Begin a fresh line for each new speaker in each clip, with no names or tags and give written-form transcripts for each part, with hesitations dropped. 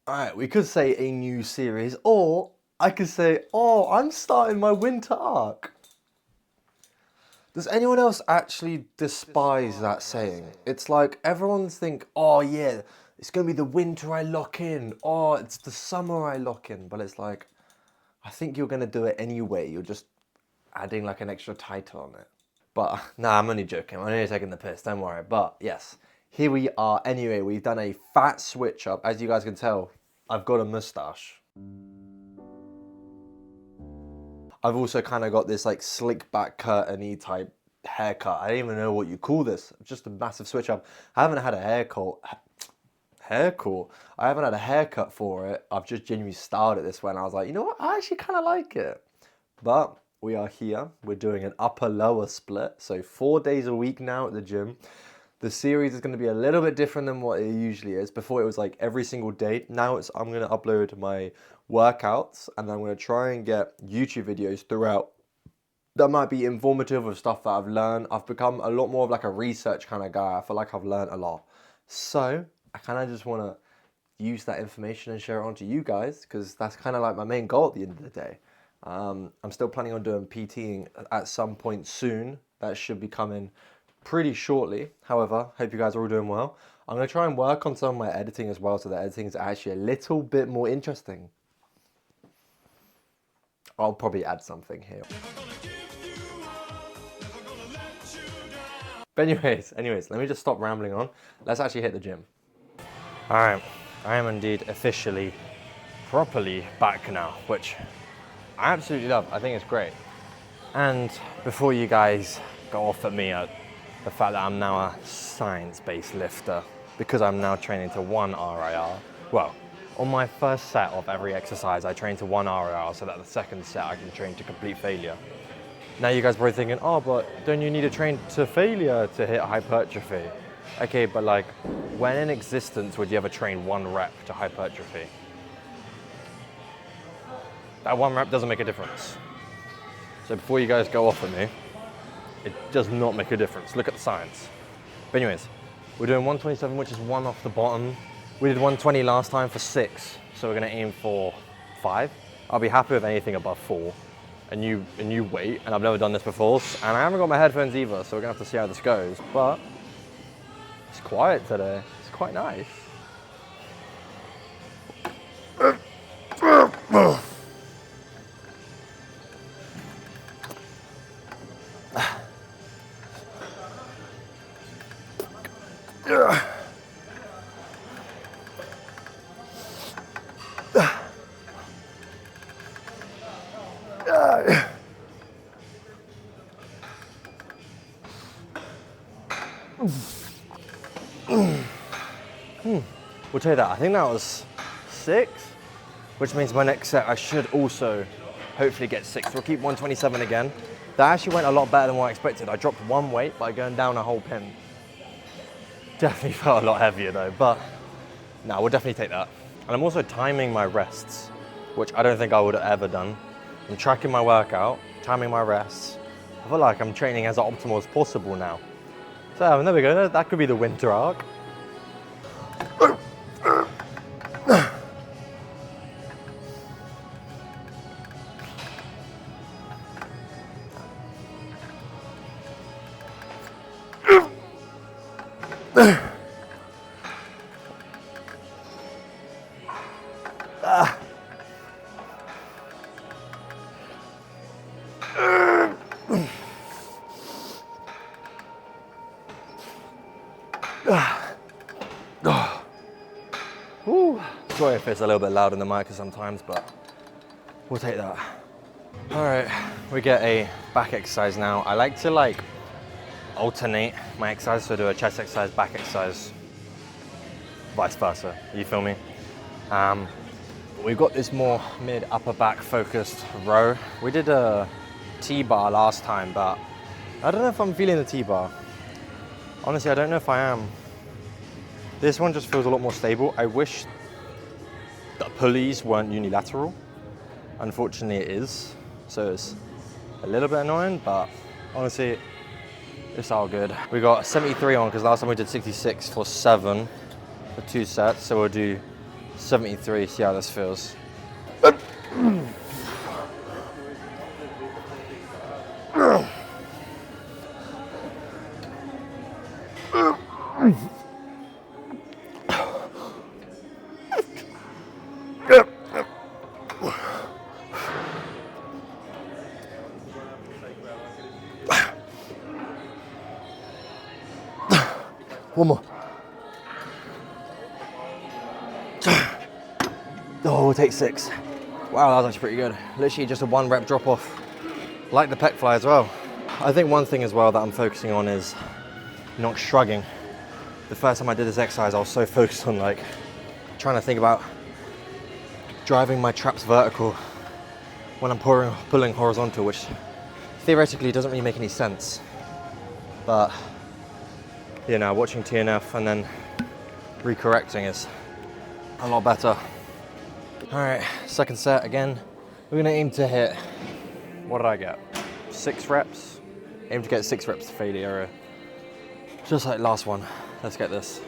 Alright, we could say a new series, or I could say, oh, I'm starting my winter arc. Does anyone else actually despise that saying? It's like everyone's think, oh yeah, it's gonna be the winter I lock in. Oh, it's the summer I lock in. But it's like, I think you're gonna do it anyway. You're just adding like an extra title on it. But nah, I'm only joking. I'm only taking the piss. Don't worry. But yes, here we are. Anyway, we've done a fat switch up. As you guys can tell, I've got a mustache. I've also kind of got this like slick back curtain-y type haircut. I don't even know what you call this. Just a massive switch up. I haven't had a haircut. I haven't had a haircut for it. I've just genuinely styled it this way, and I was like, you know what? I actually kind of like it. But we are here. We're doing an upper-lower split. So 4 days a week now at the gym. The series is going to be a little bit different than what it usually is. Before it was like every single day. Now I'm going to upload my workouts, and I'm going to try and get YouTube videos throughout that might be informative of stuff that I've learned. I've become a lot more of like a research kind of guy. I feel like I've learned a lot. So I kind of just want to use that information and share it on to you guys, because that's kind of like my main goal at the end of the day. I'm still planning on doing PTing at some point soon. That should be coming pretty shortly. However, hope you guys are all doing well. I'm going to try and work on some of my editing as well, so the editing is actually a little bit more interesting. I'll probably add something here. But anyways, let me just stop rambling on. Let's actually hit the gym. All right, I am indeed officially, properly back now, which I absolutely love. I think it's great. And before you guys go off at me at the fact that I'm now a science-based lifter, because I'm now training to 1 RIR, well, on my first set of every exercise, I train to 1 RIR so that the second set I can train to complete failure. Now you guys are probably thinking, oh, but don't you need to train to failure to hit hypertrophy? Okay, but like, when in existence would you ever train 1 rep to hypertrophy? That 1 rep doesn't make a difference. So before you guys go off at me, it does not make a difference. Look at the science. But anyways, we're doing 127, which is 1 off the bottom. We did 120 last time for 6, so we're gonna aim for 5. I'll be happy with anything above 4. A new weight, and I've never done this before, and I haven't got my headphones either, so we're gonna have to see how this goes. But it's quiet today. It's quite nice. We'll take that. I think that was 6, which means my next set I should also hopefully get 6. We'll keep 127 again. That actually went a lot better than what I expected. I dropped 1 weight by going down a whole pin. Definitely felt a lot heavier though, but no, we'll definitely take that. And I'm also timing my rests, which I don't think I would have ever done. I'm tracking my workout, timing my rests. I feel like I'm training as optimal as possible now. So there we go, that could be the winter arc. Sorry if it's a little bit loud in the mic sometimes, but we'll take that. All right, we get a back exercise now. I like to alternate my exercise, so do a chest exercise, back exercise, vice versa, you feel me? We've got this more mid upper back focused row. We did a T-bar last time, but I don't know if I'm feeling the T-bar. Honestly, I don't know if I am. This one just feels a lot more stable. I wish the pulleys weren't unilateral. Unfortunately it is, so it's a little bit annoying, but honestly, it's all good. We got 73 on, because last time we did 66 for 7 for 2 sets, so we'll do 73, see how this feels. One more. Oh, we'll take 6. Wow, that was actually pretty good. Literally just a 1 rep drop off. Like the pec fly as well. I think one thing as well that I'm focusing on is not shrugging. The first time I did this exercise, I was so focused on like trying to think about driving my traps vertical when I'm pulling horizontal, which theoretically doesn't really make any sense. But you know, watching TNF and then recorrecting is a lot better. All right, second set again. We're gonna aim to hit, what did I get? 6 reps? Aim to get 6 reps to failure area. Just like last one. Let's get this.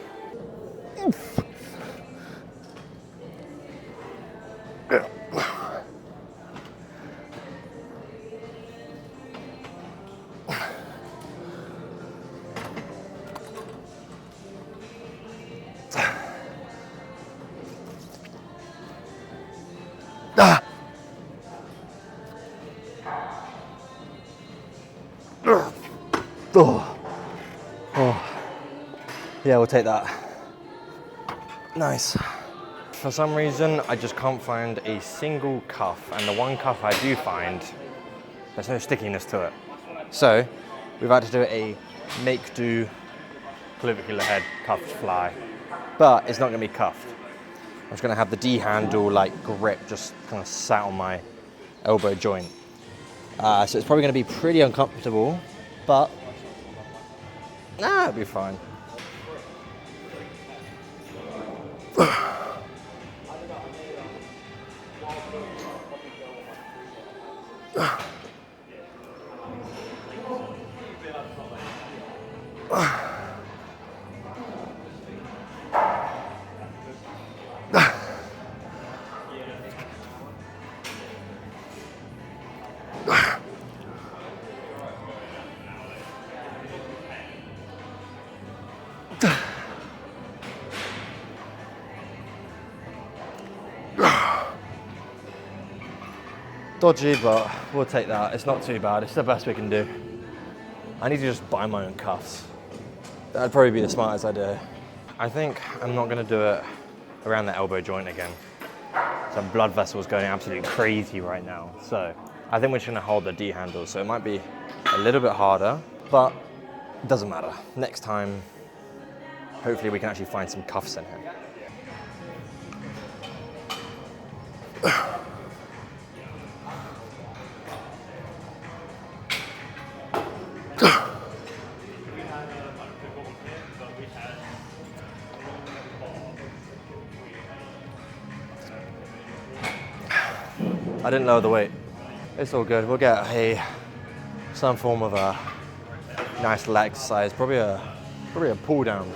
Yeah, we'll take that. Nice. For some reason, I just can't find a single cuff, and the one cuff I do find, there's no stickiness to it. So, we've had to do a make-do clavicular head cuffed fly, but it's not gonna be cuffed. I'm just gonna have the D handle like grip just kind of sat on my elbow joint. So it's probably gonna be pretty uncomfortable, but it'll be fine. Dodgy, but we'll take that. It's not too bad. It's the best we can do. I need to just buy my own cuffs. That'd probably be the smartest idea. I think I'm not gonna do it around the elbow joint again. Some blood vessels going absolutely crazy right now. So I think we're just gonna hold the D handle. So it might be a little bit harder, but it doesn't matter. Next time, hopefully we can actually find some cuffs in here. I didn't lower the weight. It's all good. We'll get some form of a nice leg exercise. Probably a pull down.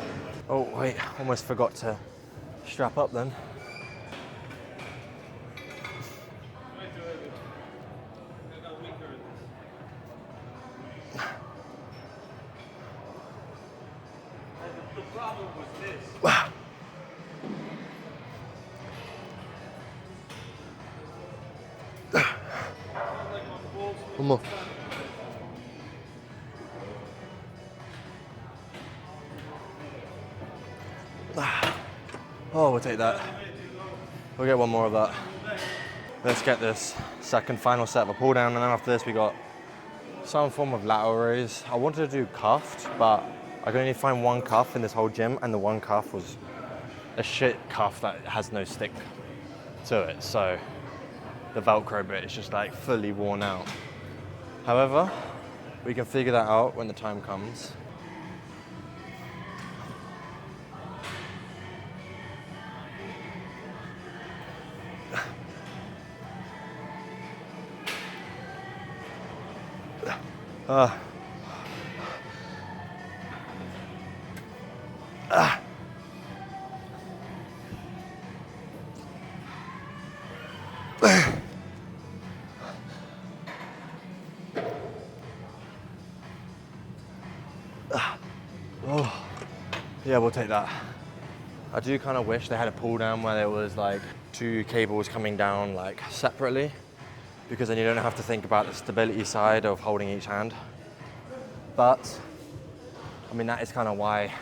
Oh wait, almost forgot to strap up then.
The problem was this.
One more. Oh, we'll take that. We'll get one more of that. Let's get this second final set of a pull down, and then after this we got some form of lateral raise. I wanted to do cuffed, but I could only find one cuff in this whole gym, and the one cuff was a shit cuff that has no stick to it. So the Velcro bit is just like fully worn out. However, we can figure that out when the time comes. Oh, yeah, we'll take that. I do kind of wish they had a pull down where there was like 2 cables coming down like separately, because then you don't have to think about the stability side of holding each hand. But I mean, that is kind of why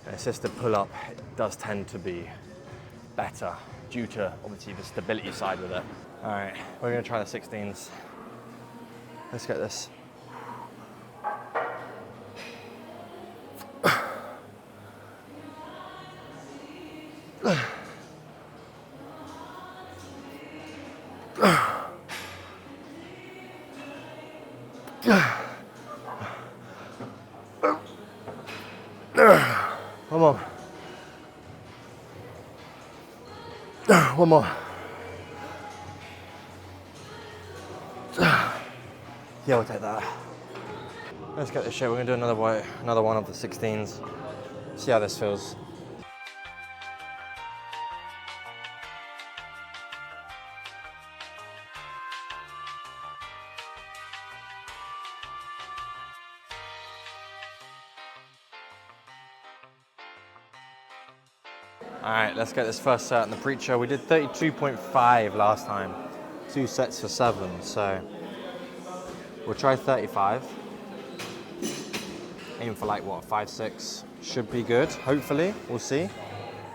an assisted pull-up does tend to be better due to obviously the stability side with it. All right, we're gonna try the 16s. Let's get this. Come on. One more. Yeah, we'll take that. Let's get this shit. We're gonna do another one of the 16s. See how this feels. All right, let's get this first set in the preacher. We did 32.5 last time, 2 sets for 7, so we'll try 35. Aim for like what, 5, 6, should be good, hopefully, we'll see.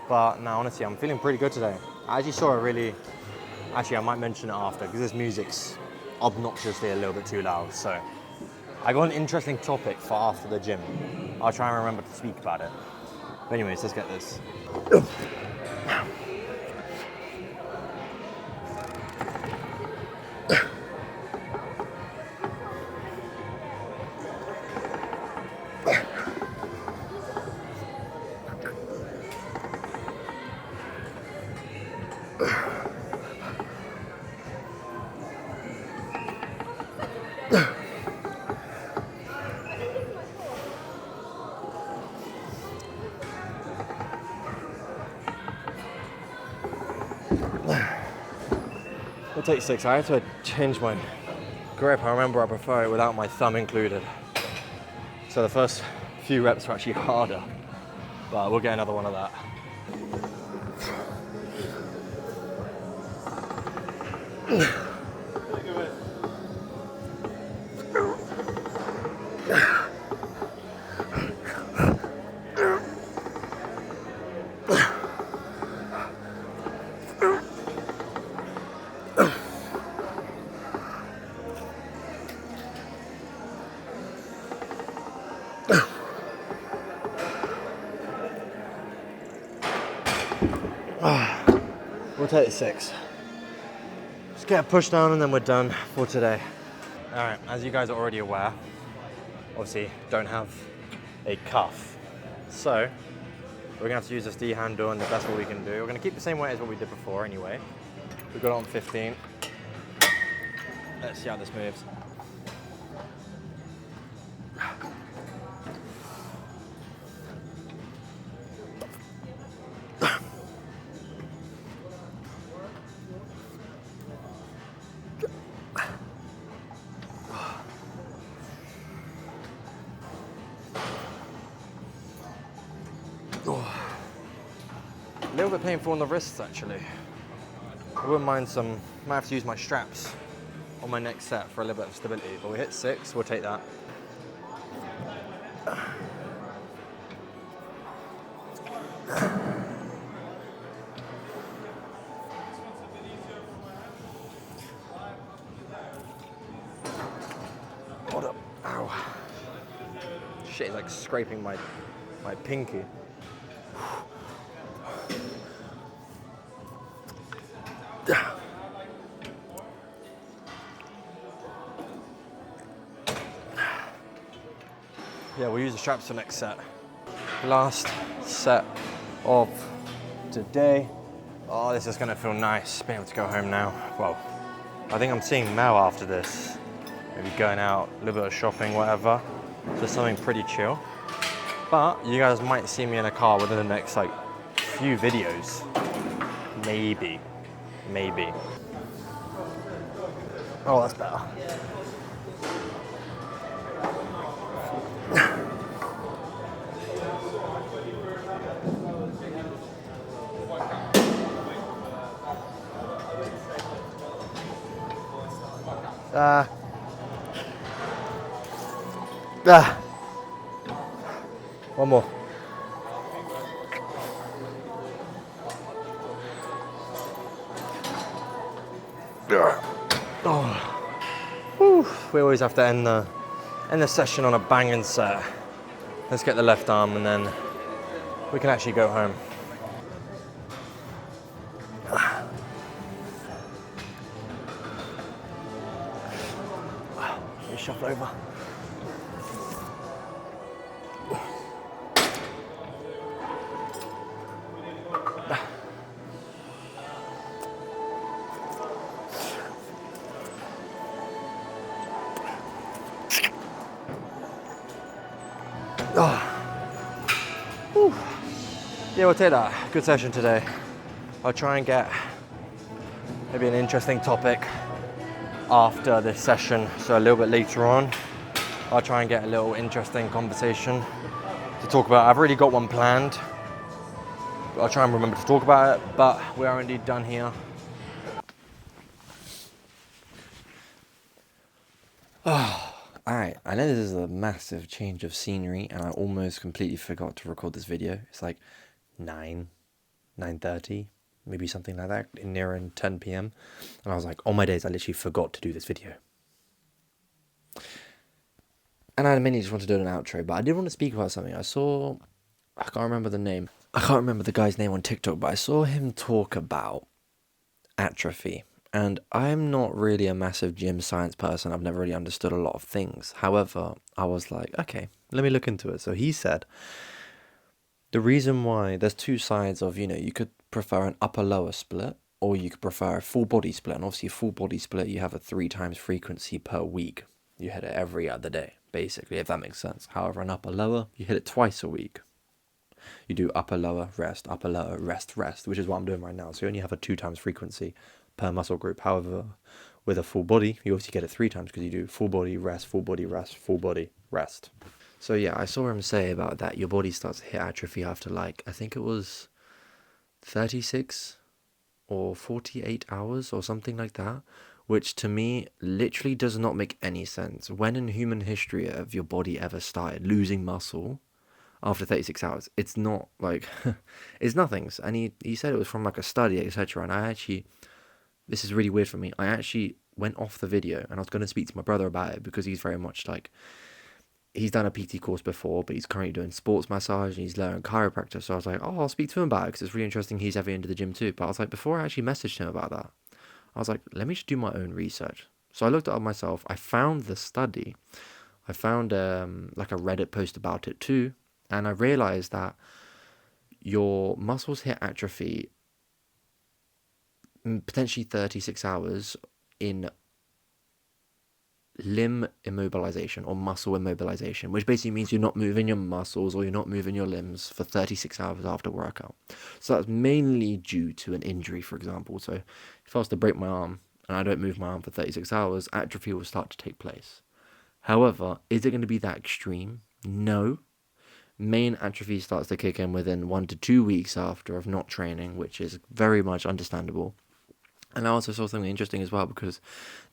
But no, honestly, I'm feeling pretty good today. I actually saw actually I might mention it after, because this music's obnoxiously a little bit too loud, so. I got an interesting topic for after the gym. I'll try and remember to speak about it. But anyways, let's get this. We'll take 6. I had to change my grip. I remember I prefer it without my thumb included. So the first few reps were actually harder, but we'll get another one of that. We'll take 6. Just get a push down and then we're done for today. All right, as you guys are already aware, obviously don't have a cuff. So we're gonna have to use this D handle, and that's what we can do. We're gonna keep the same weight as what we did before anyway. We got it on 15. Let's see how this moves. A little bit painful on the wrists actually. I wouldn't mind some, might have to use my straps on my next set for a little bit of stability, but we hit 6, we'll take that. Hold up, ow. Shit, it's like scraping my pinky. Yeah, we'll use the straps for next set. Last set of today. Oh, this is gonna feel nice, being able to go home now. Well, I think I'm seeing Mel after this. Maybe going out, a little bit of shopping, whatever. Just something pretty chill. But you guys might see me in a car within the next like few videos. Maybe. maybe. Oh, that's better. One more. Oh. Whew. We always have to end the session on a banging set. Let's get the left arm and then we can actually go home. Let me shuffle over. Yeah, we'll take that. Good session today. I'll try and get maybe an interesting topic after this session, so a little bit later on. I'll try and get a little interesting conversation to talk about. I've already got one planned. I'll try and remember to talk about it, but we are indeed done here. Alright, I know this is a massive change of scenery and I almost completely forgot to record this video. It's like 9:30, maybe something like that, nearing 10 p.m. And I was like, on my days, I literally forgot to do this video. And I mainly just wanted to do an outro, but I did want to speak about something. I can't remember the name. I can't remember the guy's name on TikTok, but I saw him talk about atrophy. And I'm not really a massive gym science person. I've never really understood a lot of things. However, I was like, okay, let me look into it. So he said, the reason why there's two sides of, you could prefer an upper-lower split, or you could prefer a full body split. And obviously a full body split, you have a 3 times frequency per week. You hit it every other day, basically, if that makes sense. However, an upper-lower, you hit it twice a week. You do upper-lower, rest, upper-lower, rest, rest, which is what I'm doing right now. So you only have a 2 times frequency per muscle group. However, with a full body, you obviously get it 3 times because you do full body, rest, full body, rest, full body, rest. So yeah, I saw him say about that your body starts to hit atrophy after I think it was 36 or 48 hours or something like that, which to me literally does not make any sense. When in human history have your body ever started losing muscle after 36 hours? It's not it's nothing. And he said it was from a study, etc. And this is really weird for me. I actually went off the video and I was going to speak to my brother about it because he's very much he's done a PT course before, but he's currently doing sports massage and he's learning chiropractor. So I was like, oh, I'll speak to him about it because it's really interesting. He's heavy into the gym too. But I was like, before I actually messaged him about that, I was like, let me just do my own research. So I looked it up myself. I found the study. I found a Reddit post about it too. And I realized that your muscles hit atrophy potentially 36 hours in limb immobilization or muscle immobilization, which basically means you're not moving your muscles or you're not moving your limbs for 36 hours after workout. So that's mainly due to an injury, for example. So if I was to break my arm and I don't move my arm for 36 hours, atrophy will start to take place. However, is it going to be that extreme? No. Main atrophy starts to kick in within 1 to 2 weeks after of not training, which is very much understandable. And I also saw something interesting as well, because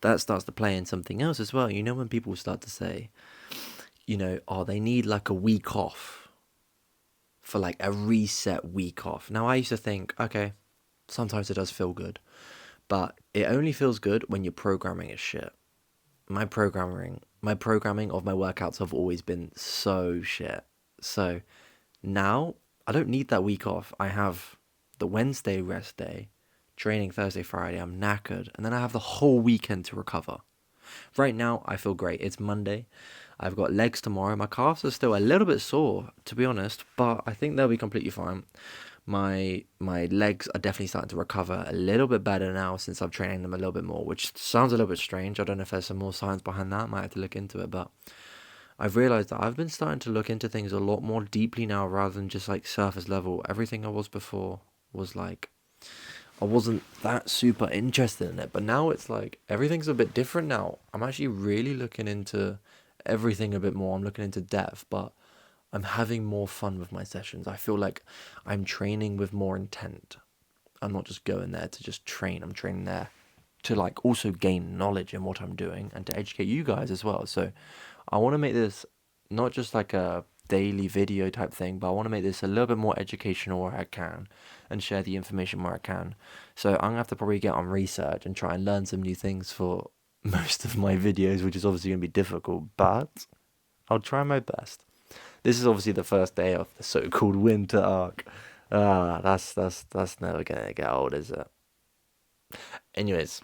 that starts to play in something else as well. When people start to say, they need a week off for a reset week off. Now, I used to think, okay, sometimes it does feel good, but it only feels good when your programming is shit. My programming of my workouts have always been so shit. So now I don't need that week off. I have the Wednesday rest day, training Thursday, Friday, I'm knackered, and then I have the whole weekend to recover. Right now, I feel great. It's Monday. I've got legs tomorrow. My calves are still a little bit sore, to be honest, but I think they'll be completely fine. My legs are definitely starting to recover a little bit better now since I'm training them a little bit more, which sounds a little bit strange. I don't know if there's some more science behind that. Might have to look into it, but I've realized that I've been starting to look into things a lot more deeply now rather than just surface level. Everything I was before was I wasn't that super interested in it. But now it's like everything's a bit different now. I'm actually really looking into everything a bit more. I'm looking into depth, but I'm having more fun with my sessions. I feel like I'm training with more intent. I'm not just going there to just train. I'm training there to like also gain knowledge in what I'm doing and to educate you guys as well. So I want to make this not just like a daily video type thing, but I want to make this a little bit more educational where I can and share the information where I can. So I'm gonna have to probably get on research and try and learn some new things for most of my videos, which is obviously gonna be difficult, but I'll try my best. This is obviously the first day of the so-called winter arc. That's never gonna get old, is it? Anyways,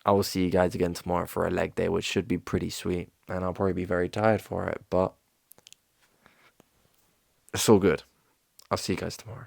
I will see you guys again tomorrow for a leg day, which should be pretty sweet, and I'll probably be very tired for it, but it's all good. I'll see you guys tomorrow.